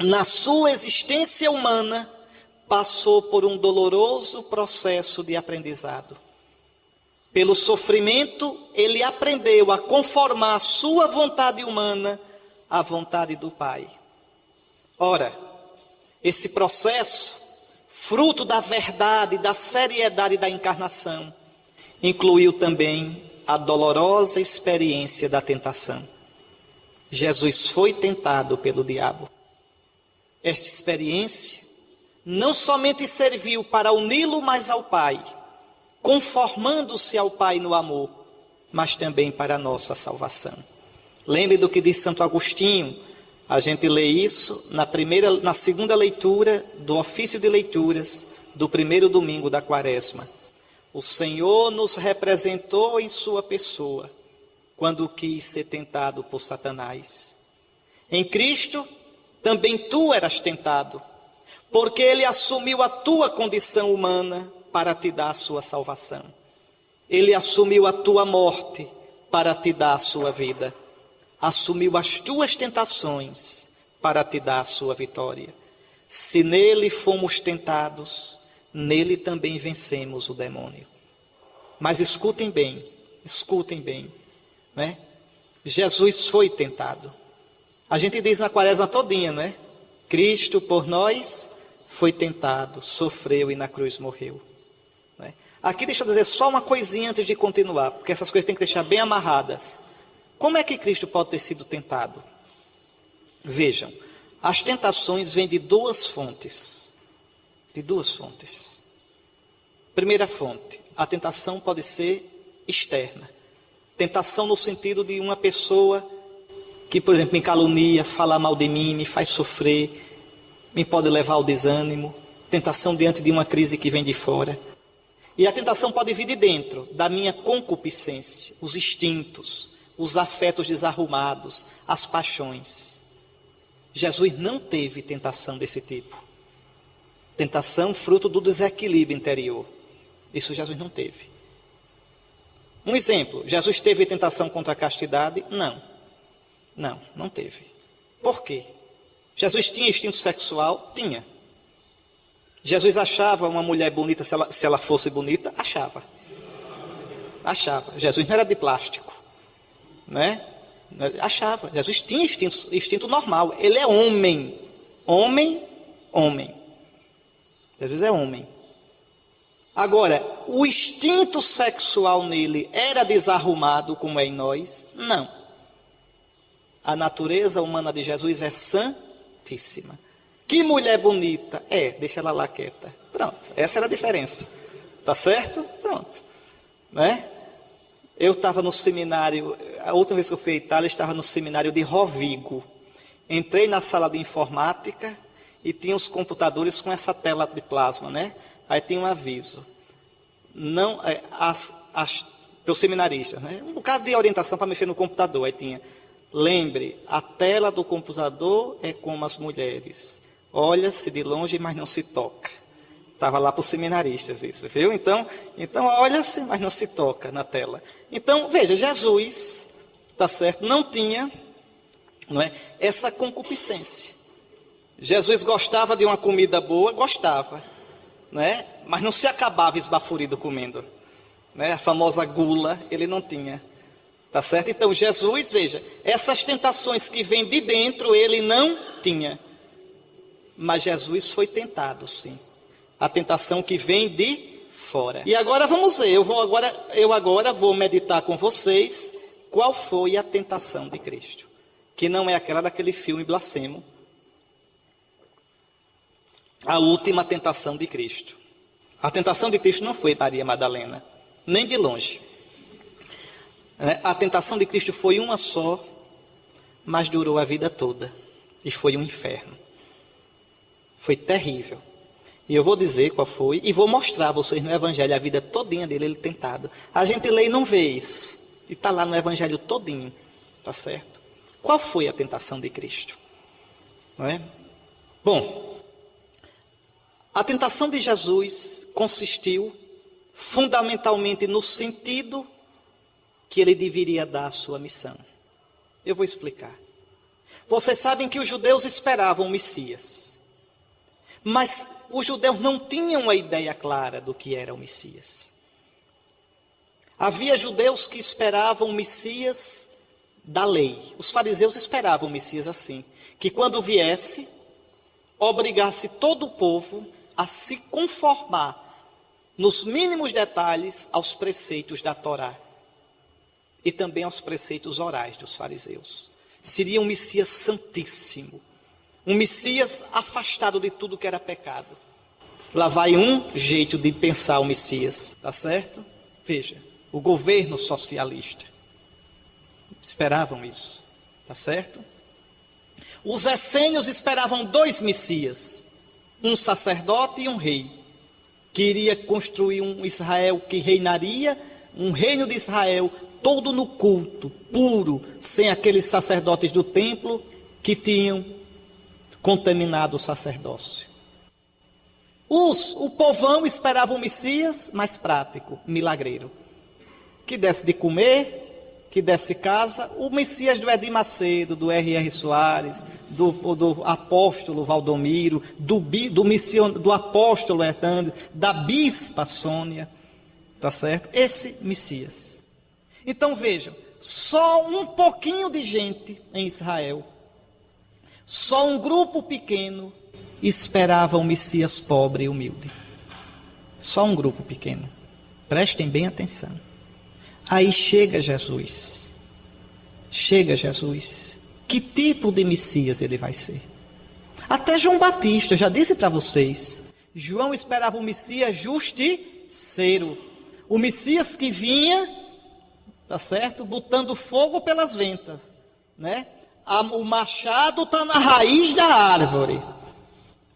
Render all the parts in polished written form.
na sua existência humana, passou por um doloroso processo de aprendizado. Pelo sofrimento, ele aprendeu a conformar a sua vontade humana à vontade do Pai. Ora, esse processo, fruto da verdade, da seriedade da encarnação, incluiu também a dolorosa experiência da tentação. Jesus foi tentado pelo diabo. Esta experiência não somente serviu para uni-lo mais ao Pai, conformando-se ao Pai no amor, mas também para a nossa salvação. Lembre do que diz Santo Agostinho. A gente lê isso na segunda leitura do ofício de leituras do primeiro domingo da Quaresma. O Senhor nos representou em sua pessoa, quando quis ser tentado por Satanás. Em Cristo, também tu eras tentado, porque ele assumiu a tua condição humana para te dar a sua salvação. Ele assumiu a tua morte para te dar a sua vida. Assumiu as tuas tentações para te dar a sua vitória. Se nele fomos tentados, nele também vencemos o demônio. Mas escutem bem, né? Jesus foi tentado. A gente diz na Quaresma todinha, né? Cristo por nós foi tentado, sofreu e na cruz morreu. Né? Aqui deixa eu dizer só uma coisinha antes de continuar, porque essas coisas tem que deixar bem amarradas. Como é que Cristo pode ter sido tentado? Vejam, as tentações vêm de duas fontes. Primeira fonte, a tentação pode ser externa. Tentação no sentido de uma pessoa que, por exemplo, me calunia, fala mal de mim, me faz sofrer, me pode levar ao desânimo. Tentação diante de uma crise que vem de fora. E a tentação pode vir de dentro, da minha concupiscência, os instintos, os afetos desarrumados, as paixões. Jesus não teve tentação desse tipo. Tentação fruto do desequilíbrio interior. Isso Jesus não teve. Um exemplo, Jesus teve tentação contra a castidade? Não teve. Por quê? Jesus tinha instinto sexual? Tinha. Jesus achava uma mulher bonita se ela fosse bonita? Achava. Jesus não era de plástico. Né? Achava. Jesus tinha instinto normal. Ele é homem. Homem. Jesus é homem. Agora, o instinto sexual nele era desarrumado como é em nós? Não. A natureza humana de Jesus é santíssima. Que mulher bonita. Deixa ela lá quieta. Pronto, essa era a diferença. Tá certo? Pronto. Né? Eu estava no seminário, a última vez que eu fui à Itália, eu estava no seminário de Rovigo. Entrei na sala de informática e tinha os computadores com essa tela de plasma, né? Aí tinha um aviso. Não, para os seminaristas, né? Um bocado de orientação para mexer no computador. Aí tinha, lembre, a tela do computador é como as mulheres. Olha-se de longe, mas não se toca. Estava lá para os seminaristas isso, viu? Então olha-se, mas não se toca na tela. Então, veja, Jesus, tá certo, não tinha, não é, essa concupiscência. Jesus gostava de uma comida boa, gostava, né? Mas não se acabava esbaforido comendo. Né? A famosa gula, ele não tinha. Tá certo? Então, Jesus, veja, essas tentações que vêm de dentro, ele não tinha. Mas Jesus foi tentado, sim. A tentação que vem de fora. E agora vamos ver, eu agora vou meditar com vocês qual foi a tentação de Cristo. Que não é aquela daquele filme blasfemo. A última tentação de Cristo. A tentação de Cristo não foi Maria Madalena, nem de longe. A tentação de Cristo foi uma só, mas durou a vida toda. E foi um inferno. Foi terrível. E eu vou dizer qual foi, e vou mostrar a vocês no Evangelho a vida todinha dele, ele tentado. A gente lê e não vê isso. E está lá no Evangelho todinho. Tá certo? Qual foi a tentação de Cristo? Não é? Bom, a tentação de Jesus consistiu fundamentalmente no sentido que ele deveria dar à sua missão. Eu vou explicar. Vocês sabem que os judeus esperavam o Messias, mas os judeus não tinham uma ideia clara do que era o Messias. Havia judeus que esperavam o Messias da lei. Os fariseus esperavam o Messias assim, que quando viesse, obrigasse todo o povo a se conformar, nos mínimos detalhes, aos preceitos da Torá e também aos preceitos orais dos fariseus. Seria um Messias santíssimo, um Messias afastado de tudo que era pecado. Lá vai um jeito de pensar o Messias, tá certo? Veja, o governo socialista. Esperavam isso, tá certo? Os essênios esperavam 2 Messias, um sacerdote e um rei, que iria construir um Israel que reinaria, um reino de Israel todo no culto, puro, sem aqueles sacerdotes do templo que tinham contaminado o sacerdócio. O povão esperava um Messias mais prático, milagreiro, que desse de comer, que desse casa. O Messias do Edir Macedo, do R.R. Soares, do apóstolo Valdomiro, do apóstolo Hernandes, da bispa Sônia, tá certo? Esse Messias. Então vejam, só um pouquinho de gente em Israel, só um grupo pequeno esperava um Messias pobre e humilde. Só um grupo pequeno. Prestem bem atenção. Aí chega Jesus. Chega Jesus. Que tipo de Messias ele vai ser? Até João Batista, eu já disse para vocês. João esperava um Messias justiceiro. O Messias que vinha, tá certo? Botando fogo pelas ventas, né? O machado está na raiz da árvore.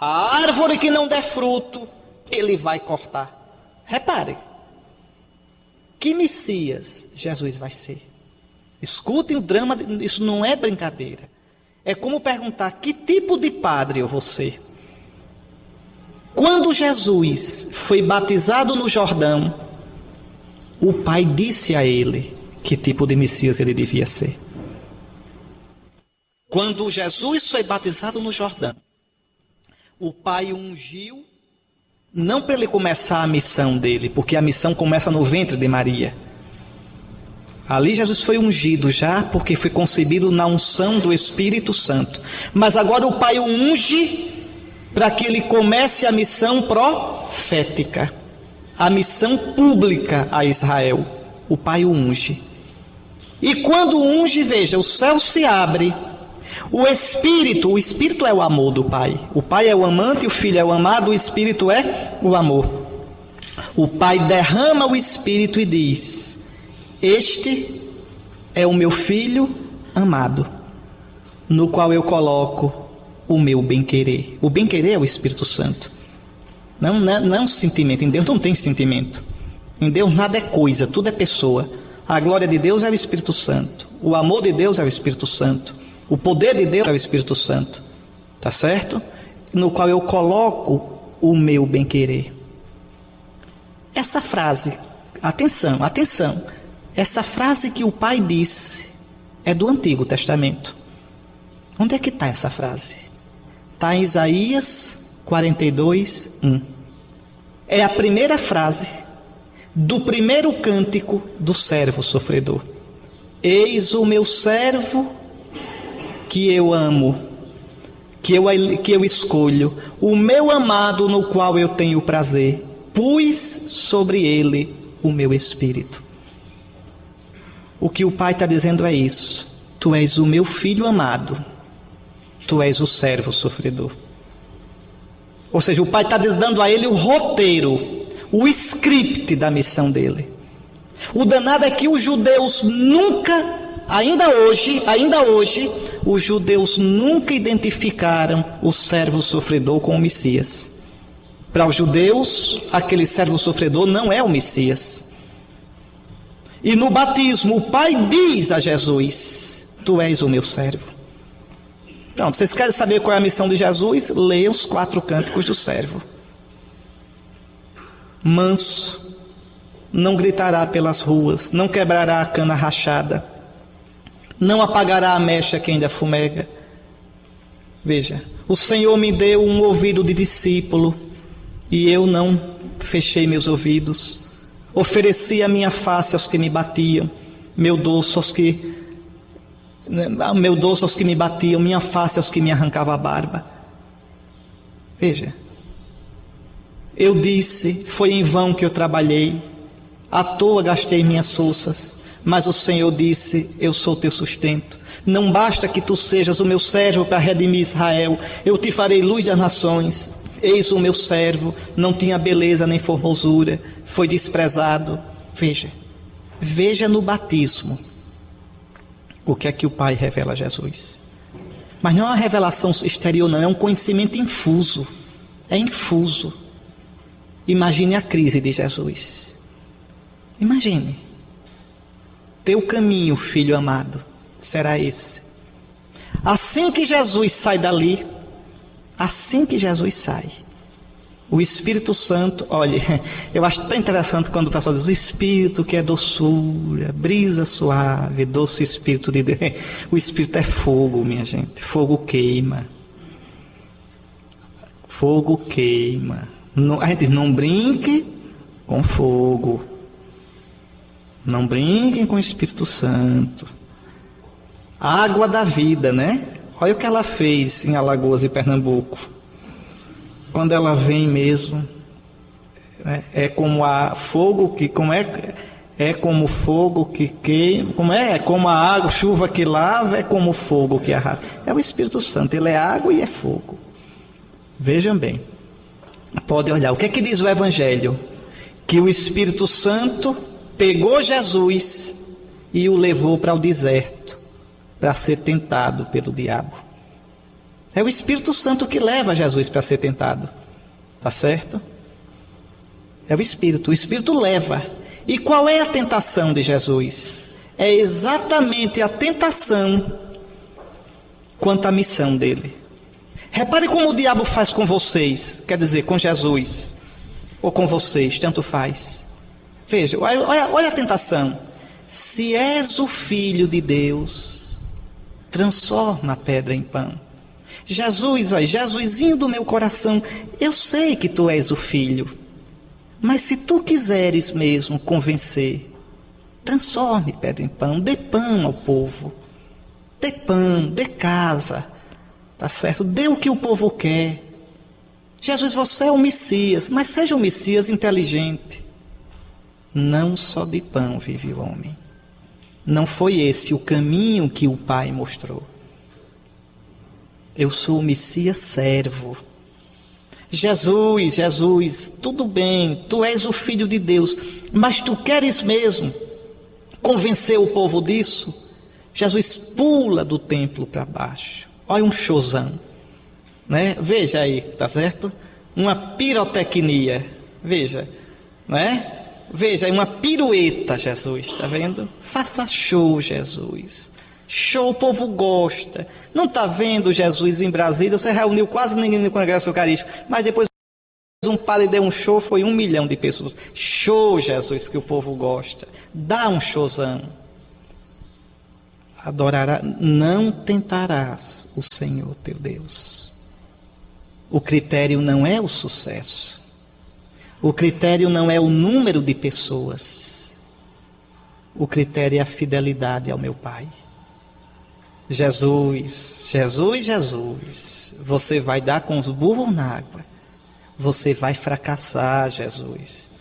A árvore que não der fruto, ele vai cortar. Repare. Que Messias Jesus vai ser? Escutem o drama, isso não é brincadeira. É como perguntar, que tipo de padre eu vou ser? Quando Jesus foi batizado no Jordão, o Pai disse a ele que tipo de Messias ele devia ser. Quando Jesus foi batizado no Jordão, o Pai o ungiu, não para ele começar a missão dele, porque a missão começa no ventre de Maria. Ali Jesus foi ungido já, porque foi concebido na unção do Espírito Santo. Mas agora o Pai o unge para que ele comece a missão profética, a missão pública a Israel. O Pai o unge. E quando unge, veja, o céu se abre. O Espírito é o amor do Pai. O Pai é o amante, o Filho é o amado, o Espírito é o amor. O Pai derrama o Espírito e diz: este é o meu Filho amado, no qual eu coloco o meu bem-querer. O bem-querer é o Espírito Santo. Não é um sentimento. Em Deus não tem sentimento. Em Deus nada é coisa, tudo é pessoa. A glória de Deus é o Espírito Santo. O amor de Deus é o Espírito Santo. O poder de Deus é o Espírito Santo, tá certo? No qual eu coloco o meu bem-querer. Essa frase, atenção, essa frase que o Pai disse é do Antigo Testamento. Onde é que está essa frase? Está em Isaías 42, 1. É a primeira frase do primeiro cântico do servo sofredor. Eis o meu servo que eu amo, que eu escolho, o meu amado no qual eu tenho prazer, pus sobre ele o meu espírito. O que o Pai está dizendo é isso: tu és o meu filho amado, tu és o servo sofredor. Ou seja, o Pai está dando a ele o roteiro, o script da missão dele. O danado é que os judeus nunca, ainda hoje, os judeus nunca identificaram o servo sofredor com o Messias. Para os judeus, aquele servo sofredor não é o Messias. E no batismo, o Pai diz a Jesus: tu és o meu servo. Pronto, vocês querem saber qual é a missão de Jesus? Leiam os 4 cânticos do servo. Manso, não gritará pelas ruas, não quebrará a cana rachada, não apagará a mecha que ainda fumega, Veja, o Senhor me deu um ouvido de discípulo e eu não fechei meus ouvidos. Ofereci a minha face aos que me batiam, meu dorso aos que me batiam, minha face aos que me arrancavam a barba. Veja, eu disse, foi em vão que eu trabalhei, à toa gastei minhas forças, mas o Senhor disse, eu sou teu sustento. Não basta que tu sejas o meu servo para redimir Israel, eu te farei luz das nações. Eis o meu servo, não tinha beleza nem formosura, foi desprezado. Veja no batismo o que é que o Pai revela a Jesus. Mas não é uma revelação exterior, não, é um conhecimento infuso. É infuso. Imagine a crise de Jesus. Imagine. Teu caminho, filho amado, será esse. Assim que Jesus sai dali, assim que Jesus sai, o Espírito Santo, olha, eu acho tão interessante quando o pessoal diz, o Espírito que é doçura, brisa suave, doce Espírito de Deus. O Espírito é fogo, minha gente, fogo queima. Fogo queima. A gente não brinque com fogo. Não brinquem com o Espírito Santo. A água da vida, né? Olha o que ela fez em Alagoas e Pernambuco. Quando ela vem mesmo, é como a fogo que, é como fogo que queima, é como a água, chuva que lava, é como o fogo que arrasta. É o Espírito Santo, ele é água e é fogo. Vejam bem, pode olhar, o que é que diz o Evangelho? Que o Espírito Santo pegou Jesus e o levou para o deserto, para ser tentado pelo diabo. É o Espírito Santo que leva Jesus para ser tentado. Tá certo? É o Espírito leva. E qual é a tentação de Jesus? É exatamente a tentação quanto à missão dele. Repare como o diabo faz com vocês, quer dizer, com Jesus, ou com vocês, tanto faz. Veja, olha a tentação. Se és o Filho de Deus, transforma a pedra em pão. Jesus, Jesusinho do meu coração, eu sei que tu és o Filho, mas se tu quiseres mesmo convencer, transforme pedra em pão, dê pão ao povo, dê pão, dê casa, tá certo? Dê o que o povo quer. Jesus, você é o Messias, mas seja um Messias inteligente. Não só de pão vive o homem. Não foi esse o caminho que o Pai mostrou. Eu sou o Messias servo. Jesus, tudo bem, tu és o Filho de Deus, mas tu queres mesmo convencer o povo disso? Jesus pula do templo para baixo. Olha um showzão, né? Veja aí, tá certo? Uma pirotecnia, veja, né? Veja, uma pirueta, Jesus, está vendo? Faça show, Jesus. Show, o povo gosta. Não está vendo Jesus em Brasília? Você reuniu quase ninguém no Congresso Eucarístico, mas depois um padre deu um show, foi 1 milhão de pessoas. Show, Jesus, que o povo gosta. Dá um showzão. Adorará, não tentarás o Senhor teu Deus. O critério não é o sucesso. O critério não é o número de pessoas. O critério é a fidelidade ao meu Pai. Jesus, você vai dar com os burros na água. Você vai fracassar, Jesus.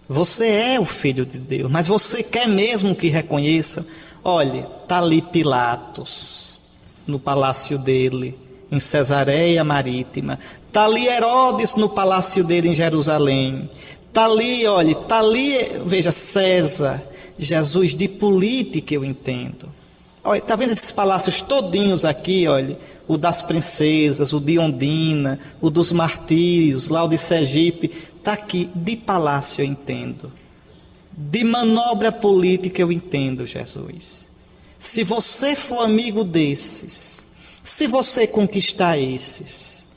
Você é o Filho de Deus, mas você quer mesmo que reconheça? Olha, está ali Pilatos, no palácio dele, em Cesareia Marítima. Está ali Herodes no palácio dele em Jerusalém. Está ali, veja, César. Jesus, de política eu entendo. Olha, está vendo esses palácios todinhos aqui, olha, o das princesas, o de Ondina, o dos martírios, lá o de Sergipe, está aqui, de palácio eu entendo. De manobra política eu entendo, Jesus. Se você for amigo desses, se você conquistar esses,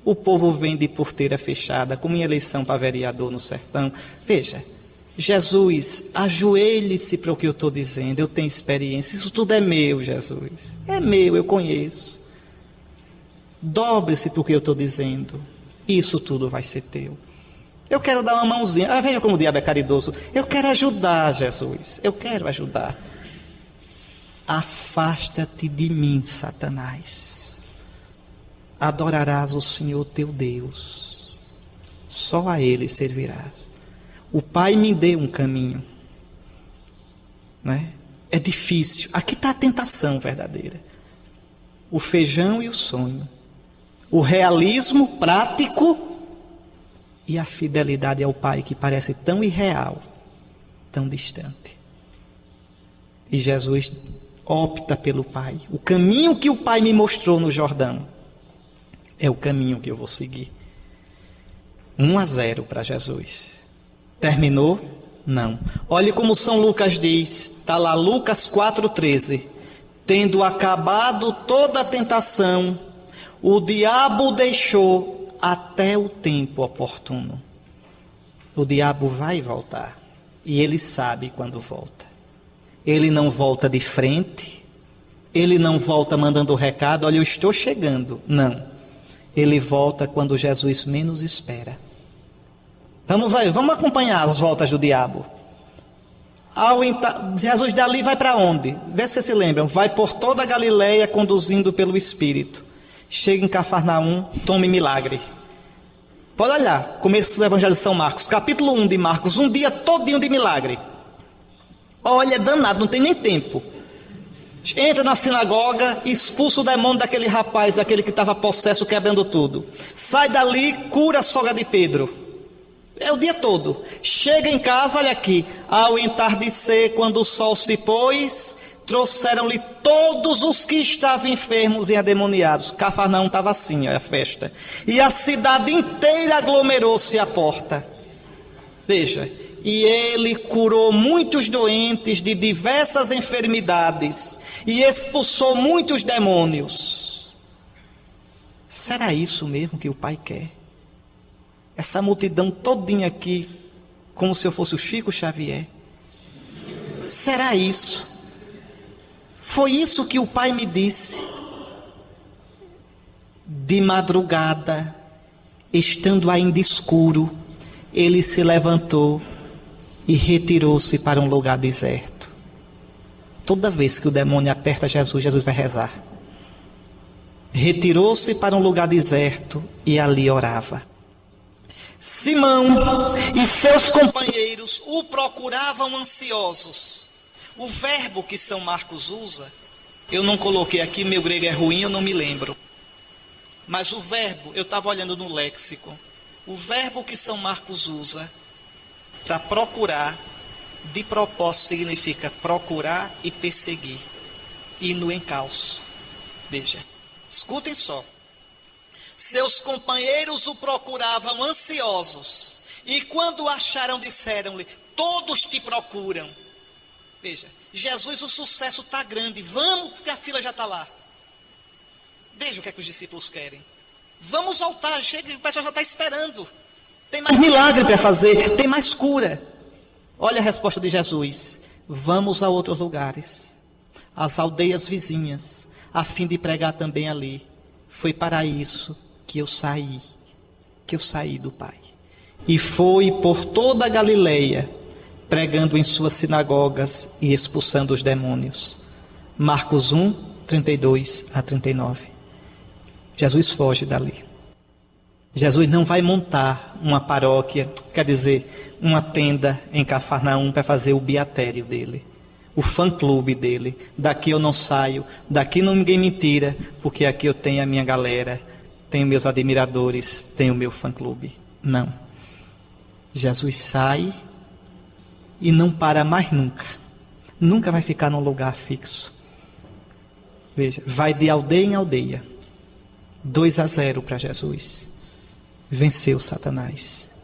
o povo vem de porteira fechada, como em eleição para vereador no sertão. Veja, Jesus, ajoelhe-se para o que eu estou dizendo, eu tenho experiência, isso tudo é meu, Jesus. É meu, eu conheço. Dobre-se porque eu estou dizendo. Isso tudo vai ser teu. Eu quero dar uma mãozinha. Veja como o diabo é caridoso. Eu quero ajudar, Jesus. Eu quero ajudar. Afasta-te de mim, Satanás. Adorarás o Senhor teu Deus. Só a Ele servirás. O Pai me deu um caminho. Né? É difícil. Aqui está a tentação verdadeira. O feijão e o sonho. O realismo prático e a fidelidade ao Pai que parece tão irreal, tão distante. E Jesus opta pelo Pai. O caminho que o Pai me mostrou no Jordão é o caminho que eu vou seguir. 1-0 para Jesus. Terminou? Não. Olhe como São Lucas diz, está lá Lucas 4,13. Tendo acabado toda a tentação, o diabo deixou até o tempo oportuno. O diabo vai voltar. E ele sabe quando volta. Ele não volta de frente. Ele não volta mandando o recado, olha, eu estou chegando. Não. Ele volta quando Jesus menos espera. Vamos acompanhar as voltas do diabo. Jesus dali vai para onde? Vê se vocês se lembram. Vai por toda a Galileia conduzindo pelo Espírito. Chega em Cafarnaum, tome milagre. Pode olhar, começo do Evangelho de São Marcos, capítulo 1 de Marcos, um dia todinho de milagre. Olha, é danado, não tem nem tempo. Entra na sinagoga, expulsa o demônio daquele rapaz, daquele que estava possesso, quebrando tudo. Sai dali, cura a sogra de Pedro. É o dia todo. Chega em casa, olha aqui. Ao entardecer, quando o sol se pôs, trouxeram-lhe todos os que estavam enfermos e endemoniados. Cafarnaum estava assim, a festa. E a cidade inteira aglomerou-se à porta. Veja, e ele curou muitos doentes de diversas enfermidades e expulsou muitos demônios. Será isso mesmo que o Pai quer? Essa multidão todinha aqui, como se eu fosse o Chico Xavier. Será isso? Foi isso que o Pai me disse. De madrugada, estando ainda escuro, ele se levantou e retirou-se para um lugar deserto. Toda vez que o demônio aperta Jesus, Jesus vai rezar. Retirou-se para um lugar deserto e ali orava. Simão e seus companheiros o procuravam ansiosos. O verbo que São Marcos usa, eu não coloquei aqui, meu grego é ruim, eu não me lembro. Mas o verbo, eu estava olhando no léxico, o verbo que São Marcos usa para procurar, de propósito significa procurar e perseguir, e no encalço. Veja, escutem só. Seus companheiros o procuravam ansiosos, e quando o acharam, disseram-lhe: todos te procuram. Veja, Jesus, o sucesso está grande, vamos que a fila já está lá. Veja o que é que os discípulos querem. Vamos voltar, chega, o pessoal já está esperando. Tem mais milagre para fazer, tem mais cura. Olha a resposta de Jesus: vamos a outros lugares, às aldeias vizinhas, a fim de pregar também ali. Foi para isso que eu saí do Pai. E foi por toda a Galileia, pregando em suas sinagogas e expulsando os demônios. Marcos 1, 32 a 39. Jesus foge dali. Jesus não vai montar uma paróquia, quer dizer, uma tenda em Cafarnaum para fazer o beatério dele, o fã-clube dele. Daqui eu não saio, daqui ninguém me tira, porque aqui eu tenho a minha galera, tenho meus admiradores, tenho o meu fã-clube. Não. Jesus sai e não para mais nunca. Nunca vai ficar num lugar fixo. Veja, vai de aldeia em aldeia. 2-0 para Jesus. Venceu Satanás.